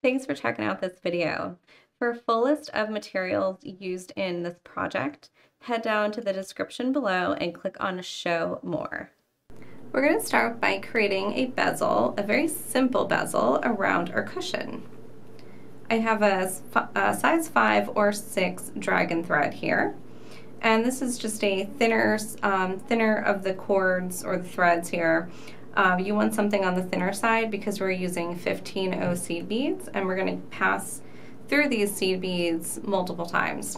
Thanks for checking out this video. For a full list of materials used in this project, head down to the description below and click on Show More. We're going to start by creating a bezel, a very simple bezel around our cushion. I have a size 5 or 6 dragon thread here, and this is just a thinner of the cords or the threads here. You want something on the thinner side because we're using 15-0 seed beads, and we're going to pass through these seed beads multiple times.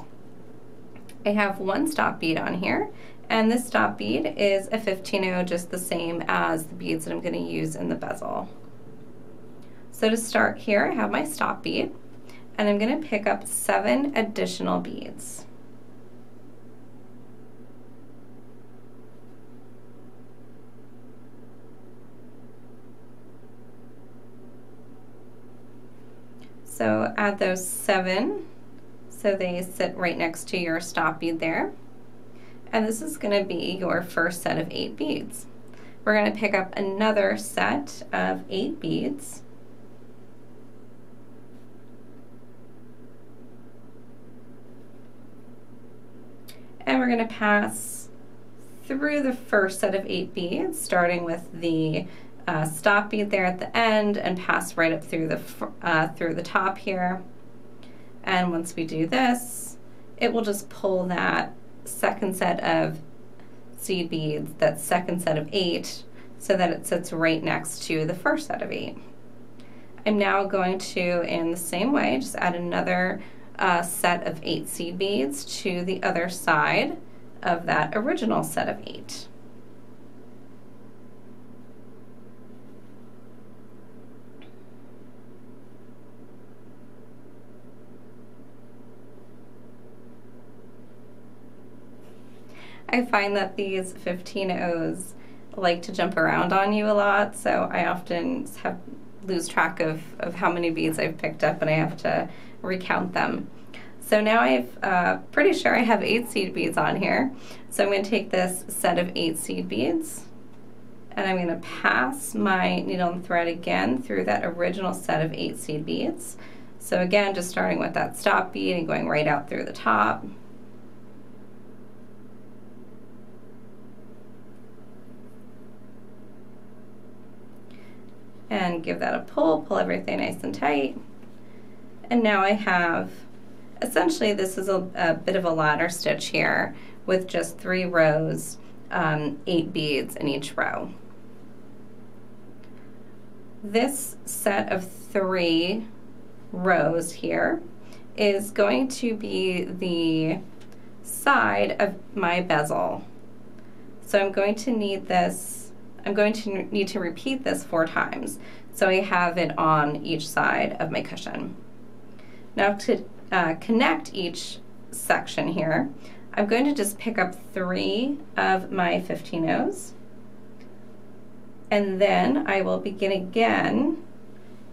I have one stop bead on here, and this stop bead is a 15-0, just the same as the beads that I'm going to use in the bezel. So to start here, I have my stop bead, and I'm going to pick up 7 additional beads. So add those 7 so they sit right next to your stop bead there. And this is going to be your first set of 8 beads. We're going to pick up another set of 8 beads. And we're going to pass through the first set of 8 beads, starting with the stop bead there at the end, and pass right up through the top here. And once we do this, it will just pull that second set of seed beads, that second set of 8, so that it sits right next to the first set of 8. I'm now going to, in the same way, just add another set of 8 seed beads to the other side of that original set of 8. I find that these 15-0s like to jump around on you a lot, so I often lose track of how many beads I've picked up, and I have to recount them. So now I've pretty sure I have 8 seed beads on here. So I'm going to take this set of 8 seed beads, and I'm going to pass my needle and thread again through that original set of 8 seed beads. So again, just starting with that stop bead and going right out through the top. And give that a pull everything nice and tight. And now I have, essentially this is a bit of a ladder stitch here with just 3 rows, 8 beads in each row. This set of 3 rows here is going to be the side of my bezel. So I'm going to need to repeat this 4 times, so I have it on each side of my cushion. Now to connect each section here, I'm going to just pick up 3 of my 15-0s, and then I will begin again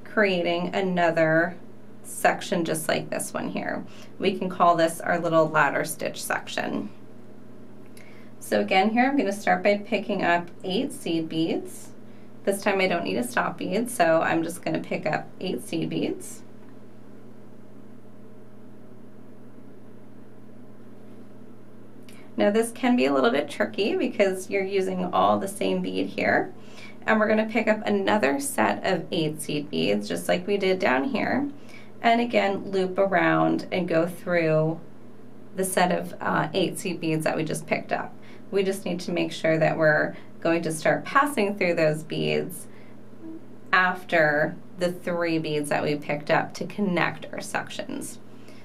creating another section just like this one here. We can call this our little ladder stitch section. So again here I'm going to start by picking up 8 seed beads. This time I don't need a stop bead, so I'm just going to pick up 8 seed beads. Now this can be a little bit tricky because you're using all the same bead here. And we're going to pick up another set of 8 seed beads just like we did down here. And again loop around and go through the set of 8 seed beads that we just picked up. We just need to make sure that we're going to start passing through those beads after the 3 beads that we picked up to connect our sections.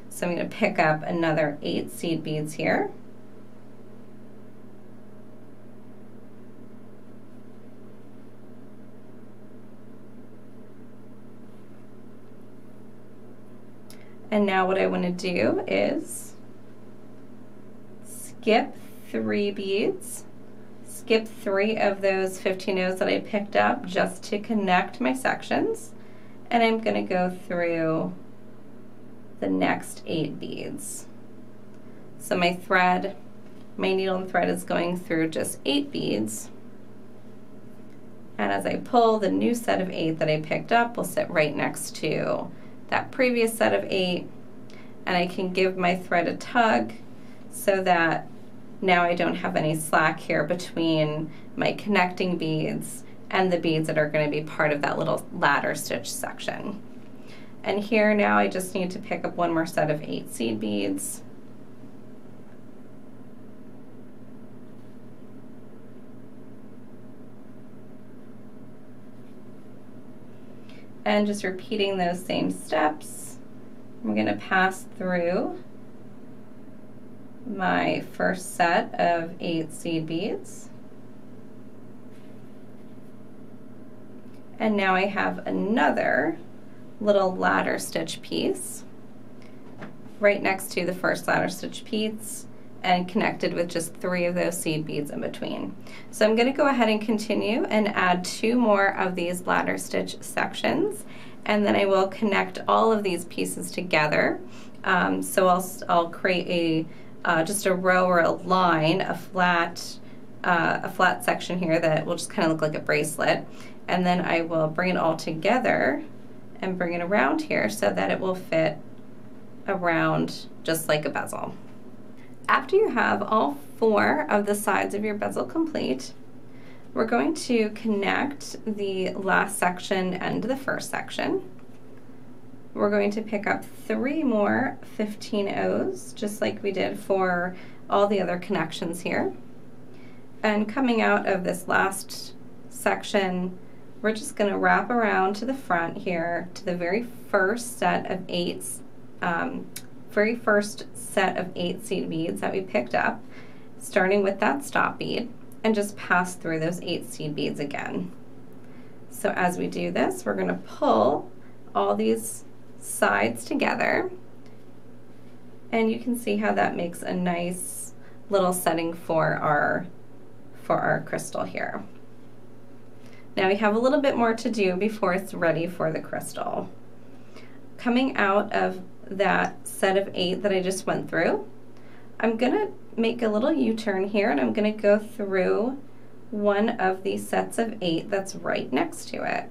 So I'm going to pick up another 8 seed beads here. And now what I want to do is skip 3 beads, skip 3 of those 15-0s that I picked up just to connect my sections, and I'm going to go through the next 8 beads. So my needle and thread is going through just 8 beads, and as I pull, the new set of 8 that I picked up will sit right next to that previous set of 8, and I can give my thread a tug so that now I don't have any slack here between my connecting beads and the beads that are going to be part of that little ladder stitch section. And here now I just need to pick up one more set of 8 seed beads. And just repeating those same steps, I'm going to pass through my first set of 8 seed beads. And now I have another little ladder stitch piece right next to the first ladder stitch piece and connected with just 3 of those seed beads in between. So I'm going to go ahead and continue and add 2 more of these ladder stitch sections, and then I will connect all of these pieces together. So I'll create just a row or a line, a flat section here that will just kind of look like a bracelet, and then I will bring it all together and bring it around here so that it will fit around just like a bezel. After you have all 4 of the sides of your bezel complete, we're going to connect the last section and the first section. We're going to pick up 3 more 15-ohs, just like we did for all the other connections here. And coming out of this last section, we're just going to wrap around to the front here to the very first set of 8 seed beads that we picked up, starting with that stop bead, and just pass through those 8 seed beads again. So as we do this, we're going to pull all these sides together, and you can see how that makes a nice little setting for our crystal here. Now we have a little bit more to do before it's ready for the crystal. Coming out of that set of 8 that I just went through, I'm going to make a little U-turn here, and I'm going to go through one of these sets of 8 that's right next to it.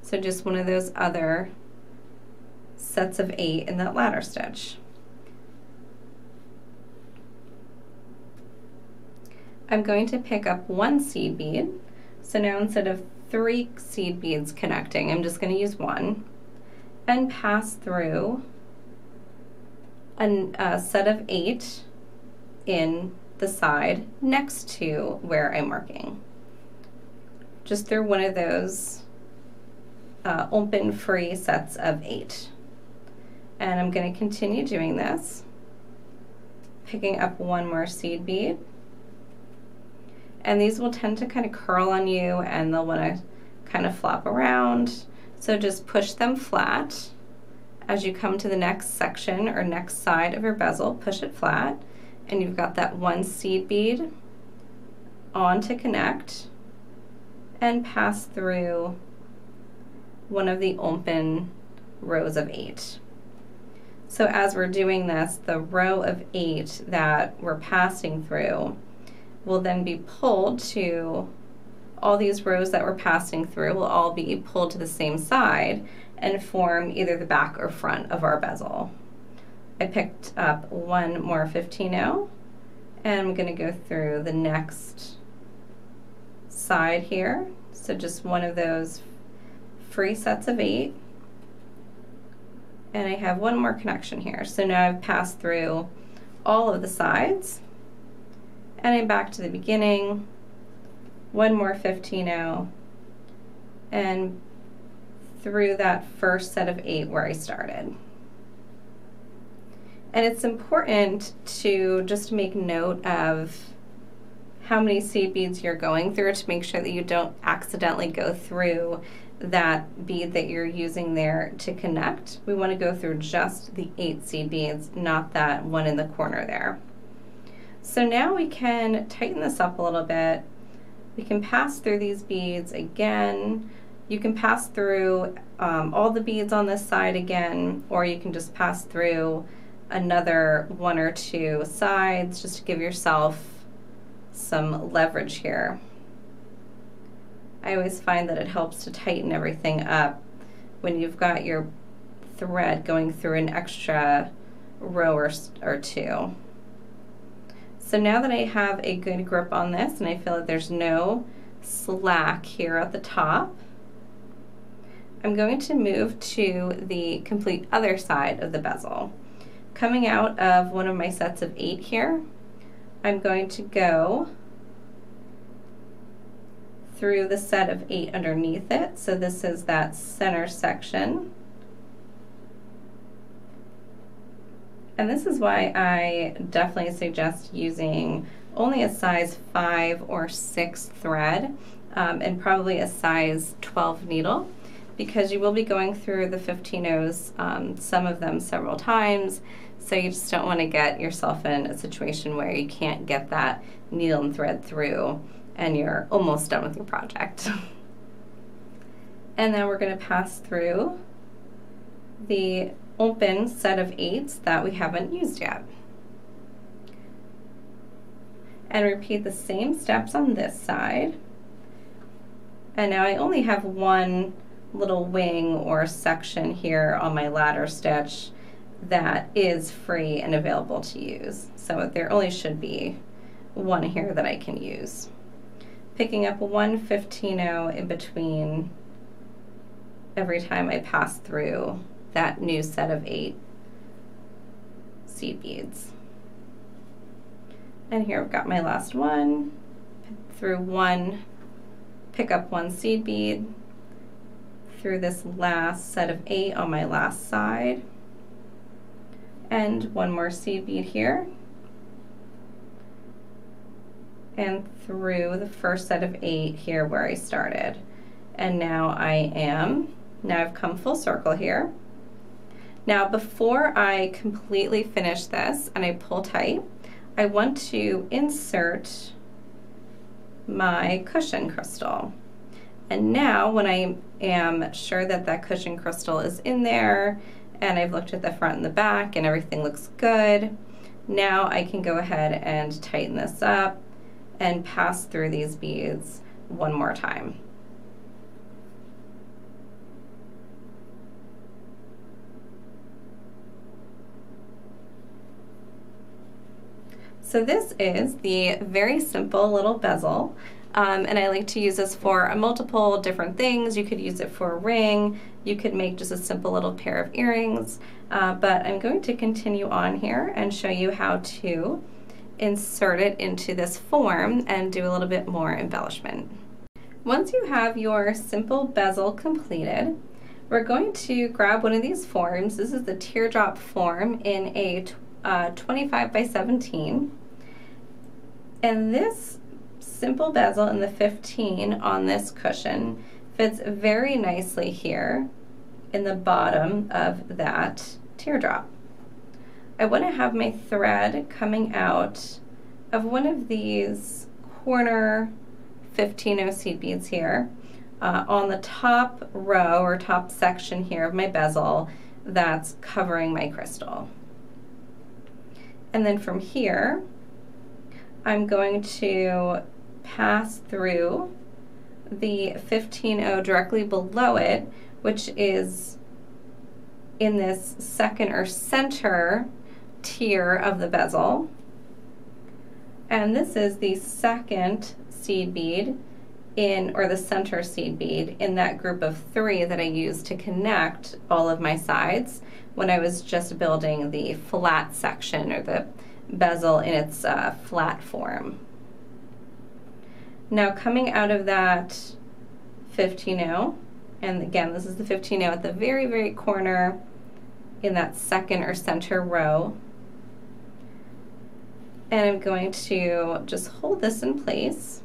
So just one of those other sets of 8 in that ladder stitch. I'm going to pick up 1 seed bead. So now instead of 3 seed beads connecting, I'm just going to use 1 and pass through a set of 8 in the side next to where I'm marking. Just through one of those open free sets of 8. And I'm going to continue doing this, picking up 1 more seed bead. And these will tend to kind of curl on you, and they'll want to kind of flop around. So just push them flat. As you come to the next section or next side of your bezel, push it flat, and you've got that 1 seed bead on to connect and pass through one of the open rows of 8. So as we're doing this, the row of 8 that we're passing through will then be pulled to, all these rows that we're passing through will all be pulled to the same side and form either the back or front of our bezel. I picked up 1 more 15-oh, and I'm going to go through the next side here. So just one of those free sets of 8. And I have 1 more connection here. So now I've passed through all of the sides, and I'm back to the beginning, 1 more 15-oh, and through that first set of 8 where I started. And it's important to just make note of how many seed beads you're going through to make sure that you don't accidentally go through that bead that you're using there to connect. We want to go through just the 8 seed beads, not that one in the corner there. So now we can tighten this up a little bit. We can pass through these beads again. You can pass through all the beads on this side again, or you can just pass through another 1 or 2 sides just to give yourself some leverage here. I always find that it helps to tighten everything up when you've got your thread going through an extra row or two. So now that I have a good grip on this and I feel that there's no slack here at the top, I'm going to move to the complete other side of the bezel. Coming out of one of my sets of 8 here, I'm going to go through the set of 8 underneath it. So this is that center section. And this is why I definitely suggest using only a size 5 or 6 thread and probably a size 12 needle, because you will be going through the 15-0s, some of them several times, so you just don't want to get yourself in a situation where you can't get that needle and thread through and you're almost done with your project. And then we're going to pass through the open set of 8s that we haven't used yet. And repeat the same steps on this side. And now I only have one little wing or section here on my ladder stitch that is free and available to use. So there only should be one here that I can use. Picking up one 15-0 in between every time I pass through that new set of 8 seed beads. And here I've got my last one. Through one, pick up one seed bead, through this last set of 8 on my last side, and one more seed bead here, and through the first set of 8 here where I started. And now I've come full circle here. Now before I completely finish this and I pull tight, I want to insert my cushion crystal. And now when I am sure that that cushion crystal is in there and I've looked at the front and the back and everything looks good, now I can go ahead and tighten this up and pass through these beads one more time. So this is the very simple little bezel, and I like to use this for multiple different things. You could use it for a ring, you could make just a simple little pair of earrings, but I'm going to continue on here and show you how to insert it into this form and do a little bit more embellishment. Once you have your simple bezel completed, we're going to grab one of these forms. This is the teardrop form in a 25 by 17, and this simple bezel in the 15 on this cushion fits very nicely here in the bottom of that teardrop. I want to have my thread coming out of one of these corner 15-0 seed beads here on the top row or top section here of my bezel that's covering my crystal. And then from here, I'm going to pass through the 15-0 directly below it, which is in this second or center tier of the bezel. And this is the second seed bead or the center seed bead in that group of 3 that I used to connect all of my sides when I was just building the flat section or the bezel in its flat form. Now coming out of that 15-0, and again this is the 15-0 at the very, very corner in that second or center row, and I'm going to just hold this in place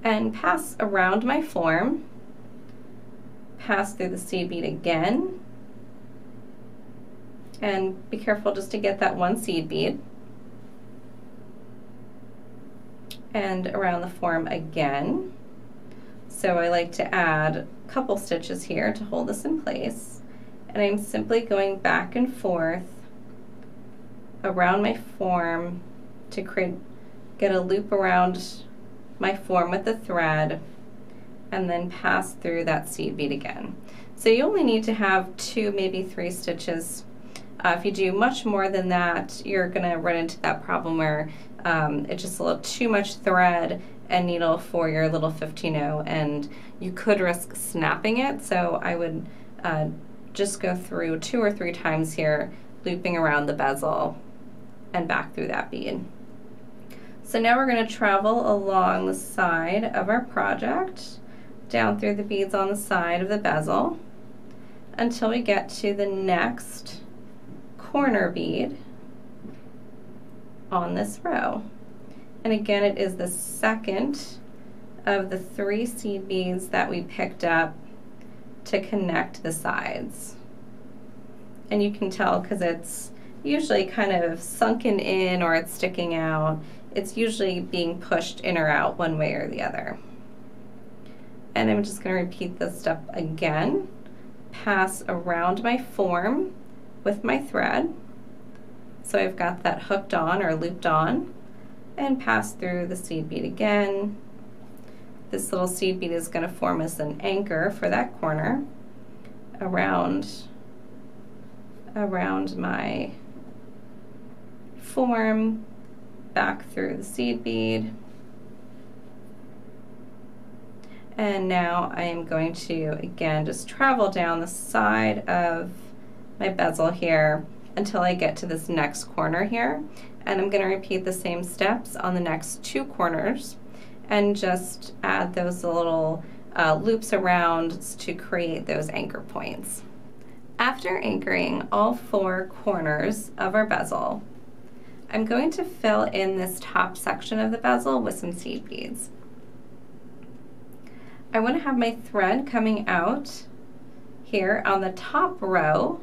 and pass around my form, pass through the seed bead again, and be careful just to get that one seed bead, and around the form again. So I like to add a couple stitches here to hold this in place, and I'm simply going back and forth around my form to get a loop around my form with the thread and then pass through that seed bead again. So you only need to have 2, maybe 3 stitches. If you do much more than that, you're gonna run into that problem where it's just a little too much thread and needle for your little 15-0, and you could risk snapping it. So I would just go through 2 or 3 times here, looping around the bezel and back through that bead. So now we're going to travel along the side of our project, down through the beads on the side of the bezel, until we get to the next corner bead on this row. And again, it is the second of the 3 seed beads that we picked up to connect the sides. And you can tell because it's usually kind of sunken in or it's sticking out. It's usually being pushed in or out one way or the other. And I'm just going to repeat this step again. Pass around my form with my thread. So I've got that hooked on or looped on, and pass through the seed bead again. This little seed bead is going to form as an anchor for that corner around my form, back through the seed bead. And now I am going to, again, just travel down the side of my bezel here until I get to this next corner here. And I'm going to repeat the same steps on the next 2 corners and just add those little loops around to create those anchor points. After anchoring all 4 corners of our bezel, I'm going to fill in this top section of the bezel with some seed beads. I want to have my thread coming out here on the top row,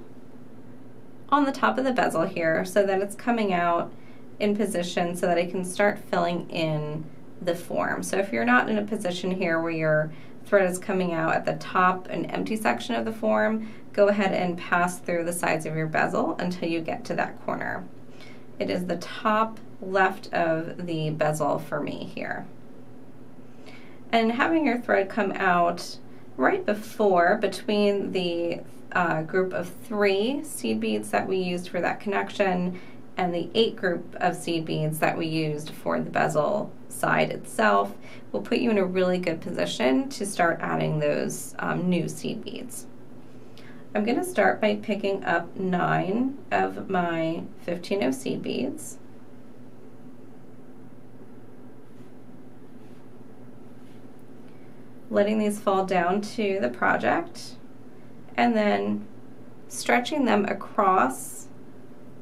on the top of the bezel here, so that it's coming out in position so that I can start filling in the form. So if you're not in a position here where your thread is coming out at the top and empty section of the form, go ahead and pass through the sides of your bezel until you get to that corner. It is the top left of the bezel for me here. And having your thread come out right between the group of 3 seed beads that we used for that connection and the 8 group of seed beads that we used for the bezel side itself will put you in a really good position to start adding those new seed beads. I'm going to start by picking up 9 of my 15-0 seed beads. Letting these fall down to the project, and then stretching them across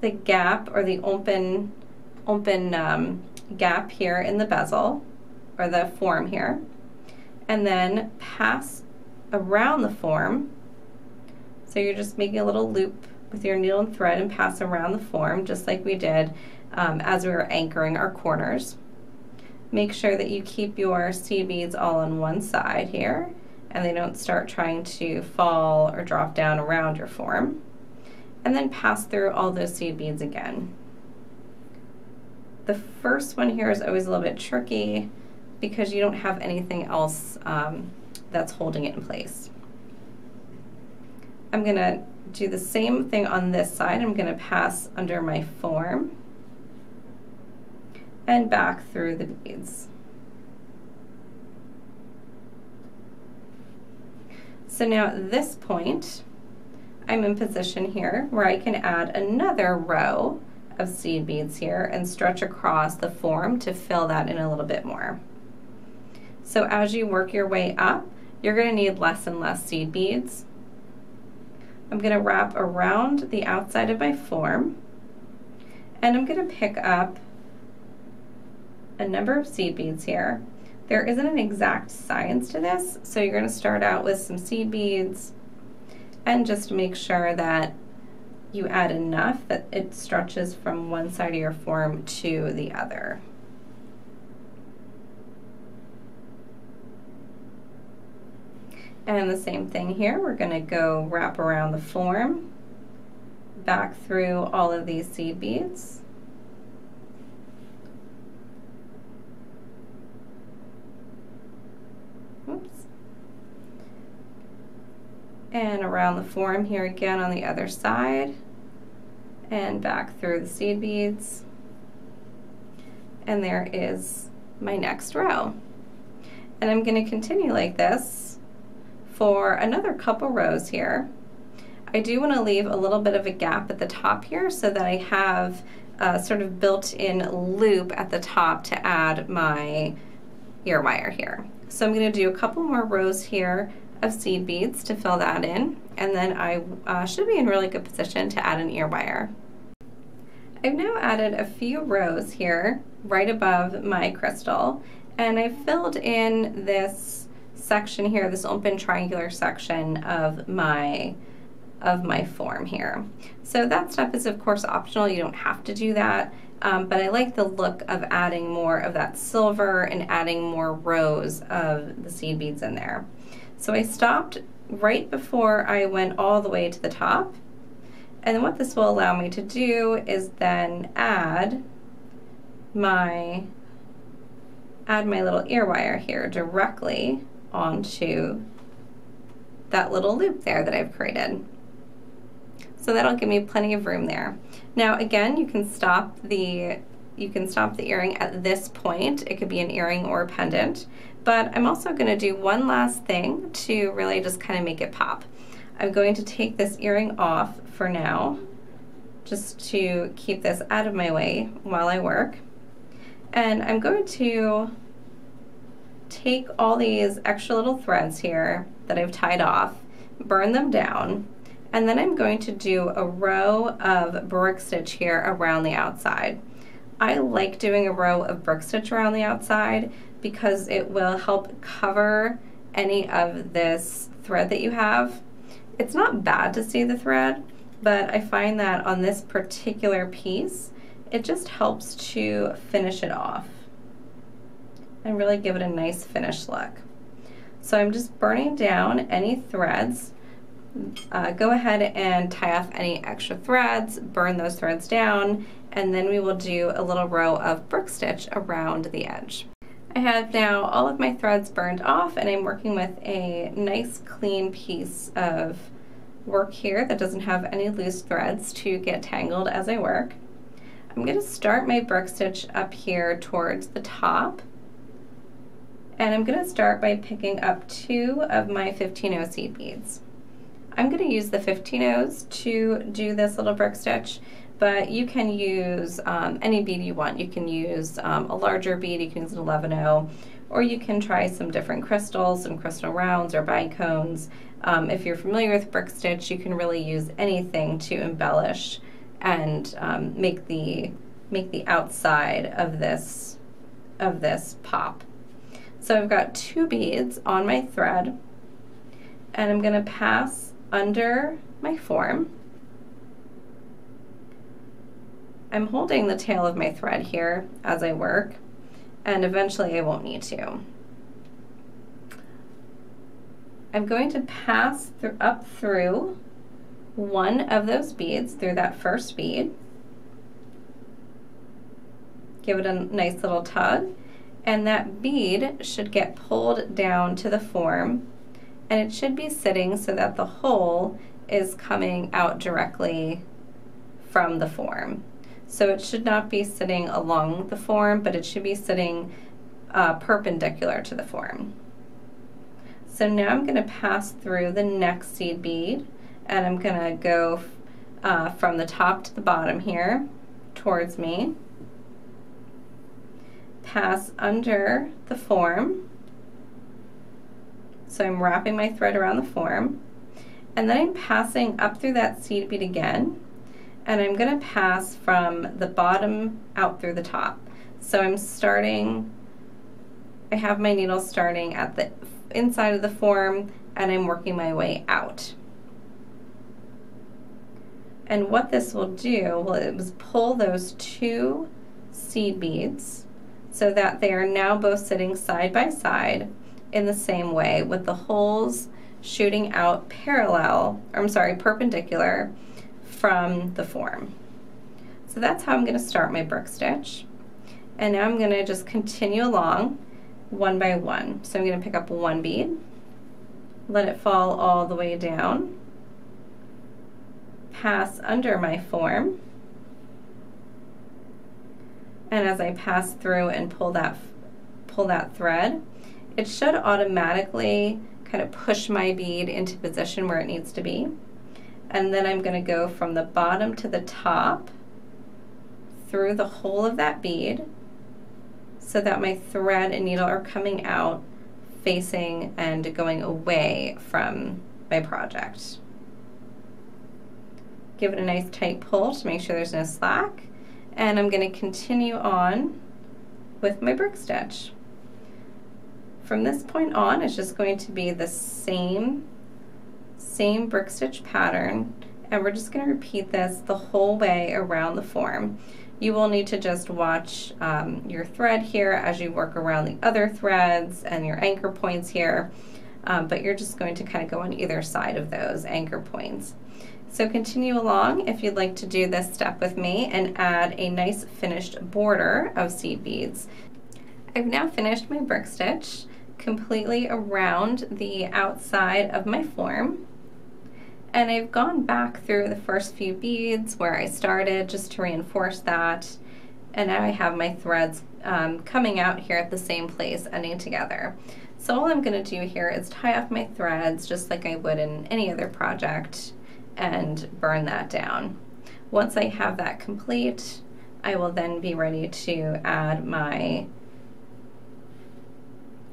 the gap or the open gap here in the bezel or the form here, and then pass around the form. So you're just making a little loop with your needle and thread and pass around the form just like we did as we were anchoring our corners. Make sure that you keep your seed beads all on one side here and they don't start trying to fall or drop down around your form. And then pass through all those seed beads again. The first one here is always a little bit tricky because you don't have anything else that's holding it in place. I'm going to do the same thing on this side. I'm going to pass under my form and back through the beads. So now at this point, I'm in position here where I can add another row of seed beads here and stretch across the form to fill that in a little bit more. So as you work your way up, you're going to need less and less seed beads. I'm going to wrap around the outside of my form, and I'm going to pick up a number of seed beads here. There isn't an exact science to this, so you're going to start out with some seed beads and just make sure that you add enough that it stretches from one side of your form to the other. And the same thing here, we're going to go wrap around the form, back through all of these seed beads. Oops. and around the form here again on the other side, and back through the seed beads. And there is my next row. And I'm going to continue like this for another couple rows here. I do want to leave a little bit of a gap at the top here so that I have a sort of built-in loop at the top to add my ear wire here. So I'm going to do a couple more rows here of seed beads to fill that in, and then I should be in really good position to add an ear wire. I've now added a few rows here right above my crystal, and I've filled in this section here, this open triangular section of my form here. So that stuff is of course optional, you don't have to do that, but I like the look of adding more of that silver and adding more rows of the seed beads in there. So I stopped right before I went all the way to the top, and what this will allow me to do is then add my little ear wire here directly onto that little loop there that I've created. So that'll give me plenty of room there. Now again, you can stop the earring at this point. It could be an earring or a pendant, but I'm also going to do one last thing to really just kind of make it pop. I'm going to take this earring off for now, just to keep this out of my way while I work. And I'm going to take all these extra little threads here that I've tied off, burn them down, and then I'm going to do a row of brick stitch here around the outside. I like doing a row of brick stitch around the outside because it will help cover any of this thread that you have. It's not bad to see the thread, but I find that on this particular piece, it just helps to finish it off and really give it a nice finished look. So I'm just burning down any threads. Go ahead and tie off any extra threads, burn those threads down, and then we will do a little row of brick stitch around the edge. I have now all of my threads burned off, and I'm working with a nice clean piece of work here that doesn't have any loose threads to get tangled as I work. I'm going to start my brick stitch up here towards the top, and I'm going to start by picking up 2 of my 15-0 seed beads. I'm going to use the 15-0s to do this little brick stitch, but you can use any bead you want. You can use a larger bead, you can use an 11-0, or you can try some different crystals, some crystal rounds or bicones. If you're familiar with brick stitch, you can really use anything to embellish and make the outside of this pop. So I've got 2 beads on my thread, and I'm going to pass under my form. I'm holding the tail of my thread here as I work, and eventually I won't need to. I'm going to pass up through one of those beads, through that first bead. Give it a nice little tug, and that bead should get pulled down to the form, and it should be sitting so that the hole is coming out directly from the form. So it should not be sitting along the form, but it should be sitting perpendicular to the form. So now I'm going to pass through the next seed bead, and I'm going to go from the top to the bottom here towards me, pass under the form. So I'm wrapping my thread around the form, and then I'm passing up through that seed bead again, and I'm going to pass from the bottom out through the top. So I'm starting, I have my needle starting at the inside of the form, and I'm working my way out. And what this will do, well, it was pull those 2 seed beads so that they are now both sitting side by side in the same way, with the holes shooting out perpendicular from the form. So that's how I'm going to start my brick stitch. And now I'm going to just continue along one by one. So I'm going to pick up 1 bead, let it fall all the way down, pass under my form, and as I pass through and pull that thread, it should automatically kind of push my bead into position where it needs to be. And then I'm going to go from the bottom to the top through the whole of that bead so that my thread and needle are coming out facing and going away from my project. Give it a nice tight pull to make sure there's no slack, and I'm going to continue on with my brick stitch. From this point on, it's just going to be the same brick stitch pattern, and we're just going to repeat this the whole way around the form. You will need to just watch your thread here as you work around the other threads and your anchor points here, but you're just going to kind of go on either side of those anchor points. So continue along if you'd like to do this step with me and add a nice finished border of seed beads. I've now finished my brick stitch completely around the outside of my form, and I've gone back through the first few beads where I started just to reinforce that, and now I have my threads coming out here at the same place, ending together. So all I'm going to do here is tie off my threads just like I would in any other project and burn that down. Once I have that complete, I will then be ready to add my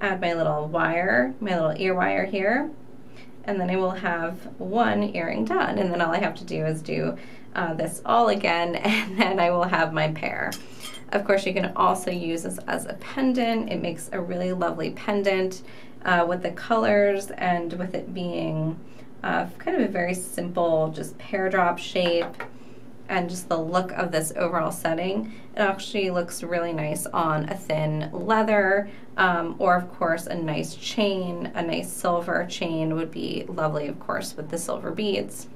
little wire, my little ear wire here, and then I will have one earring done, and then all I have to do is do this all again, and then I will have my pair. Of course, you can also use this as a pendant. It makes a really lovely pendant with the colors and with it being kind of a very simple, just pear drop shape, and just the look of this overall setting. It actually looks really nice on a thin leather, or of course a nice chain, a nice silver chain would be lovely, of course, with the silver beads.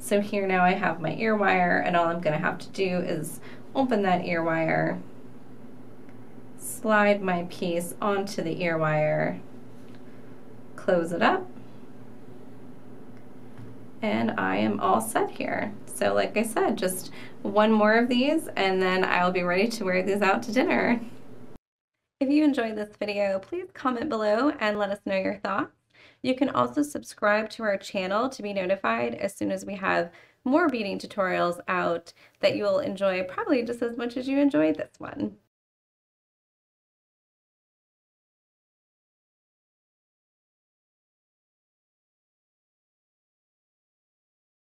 So here now I have my ear wire, and all I'm gonna have to do is open that ear wire, slide my piece onto the ear wire, close it up, and I am all set here. So like I said, just one more of these and then I'll be ready to wear these out to dinner. If you enjoyed this video, please comment below and let us know your thoughts. You can also subscribe to our channel to be notified as soon as we have more beading tutorials out that you will enjoy probably just as much as you enjoyed this one.